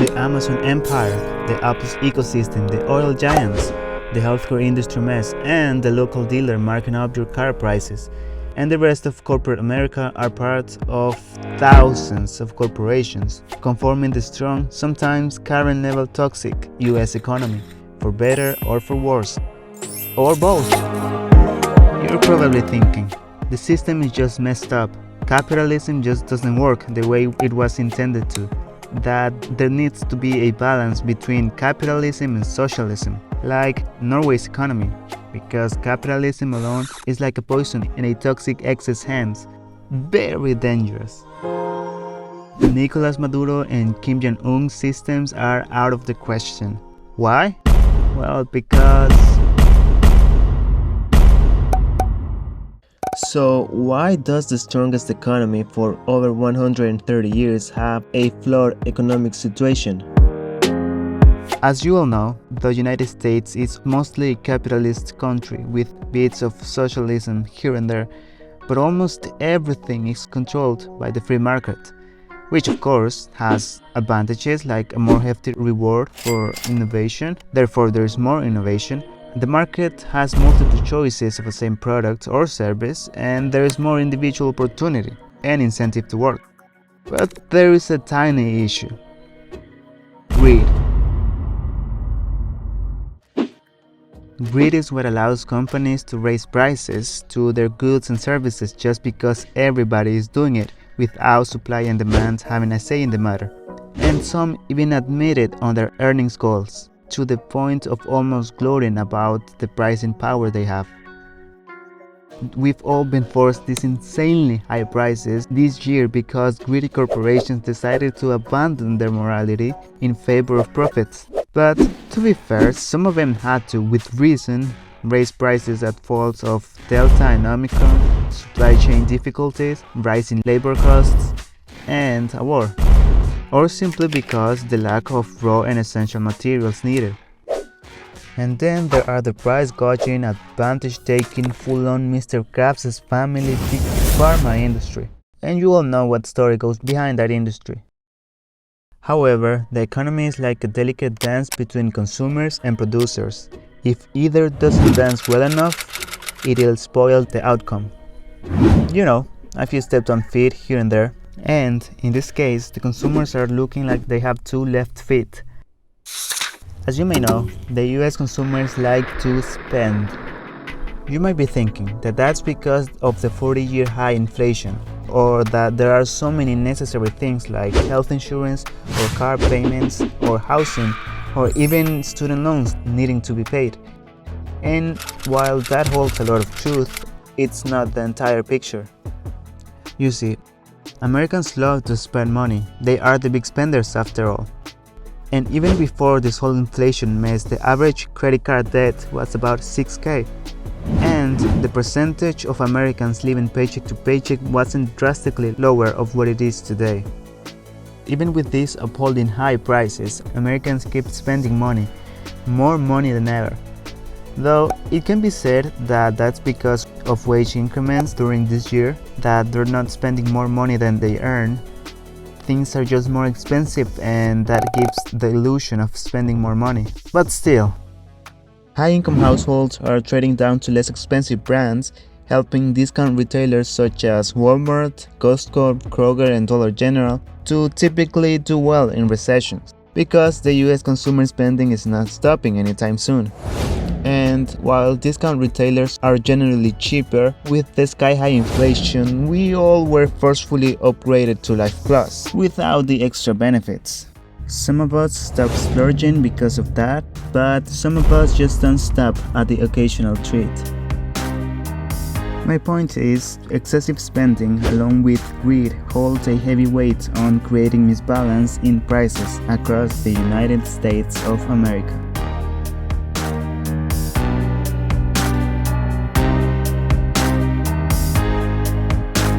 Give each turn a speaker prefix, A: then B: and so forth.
A: the Amazon empire, the Apple's ecosystem, the oil giants, the healthcare industry mess, and the local dealer marking up your car prices. And the rest of corporate America are part of thousands of corporations, conforming the strong, sometimes current-level toxic US economy, for better or for worse, or both. You're probably thinking, the system is just messed up, capitalism just doesn't work the way it was intended to, that there needs to be a balance between capitalism and socialism, like Norway's economy, because capitalism alone is like a poison in a toxic excess hands, very dangerous. Nicolas Maduro and Kim Jong-un systems are out of the question. Why? Well, because... So why does the strongest economy for over 130 years have a flawed economic situation? As you all know, the United States is mostly a capitalist country with bits of socialism here and there, but almost everything is controlled by the free market, which of course has advantages like a more hefty reward for innovation, therefore there is more innovation. The market has multiple choices of the same product or service, and there is more individual opportunity and incentive to work. But there is a tiny issue: greed. Greed is what allows companies to raise prices to their goods and services just because everybody is doing it, without supply and demand having a say in the matter. And some even admit it on their earnings goals, to the point of almost gloating about the pricing power they have. We've all been forced these insanely high prices this year because greedy corporations decided to abandon their morality in favor of profits. But to be fair, some of them had to, with reason, raise prices at fault of Delta and Omicron, supply chain difficulties, rising labor costs, and a war. Or simply because the lack of raw and essential materials needed. And then there are the price-gouging, advantage-taking, full-on Mr. Krabs' family big pharma industry. And you all know what story goes behind that industry. However, the economy is like a delicate dance between consumers and producers. If either doesn't dance well enough, it'll spoil the outcome. You know, a few steps on feet here and there. And in this case, the consumers are looking like they have two left feet. As you may know, the US consumers like to spend. You might be thinking that that's because of the 40-year high inflation, or that there are so many necessary things like health insurance, or car payments, or housing, or even student loans needing to be paid. And while that holds a lot of truth, it's not the entire picture. You see, Americans love to spend money. They are the big spenders after all. And even before this whole inflation mess, the average credit card debt was about $6,000. And the percentage of Americans living paycheck to paycheck wasn't drastically lower of what it is today. Even with these appalling high prices, Americans keep spending money, more money than ever. Though it can be said that that's because of wage increments during this year, that they're not spending more money than they earn. Things are just more expensive and that gives the illusion of spending more money. But still, high-income households are trading down to less expensive brands, helping discount retailers such as Walmart, Costco, Kroger, and Dollar General to typically do well in recessions, because the US consumer spending is not stopping anytime soon. And while discount retailers are generally cheaper, with the sky-high inflation, we all were forcefully upgraded to Life Plus, without the extra benefits. Some of us stop splurging because of that, but some of us just don't stop at the occasional treat. My point is, excessive spending along with greed holds a heavy weight on creating misbalance in prices across the United States of America.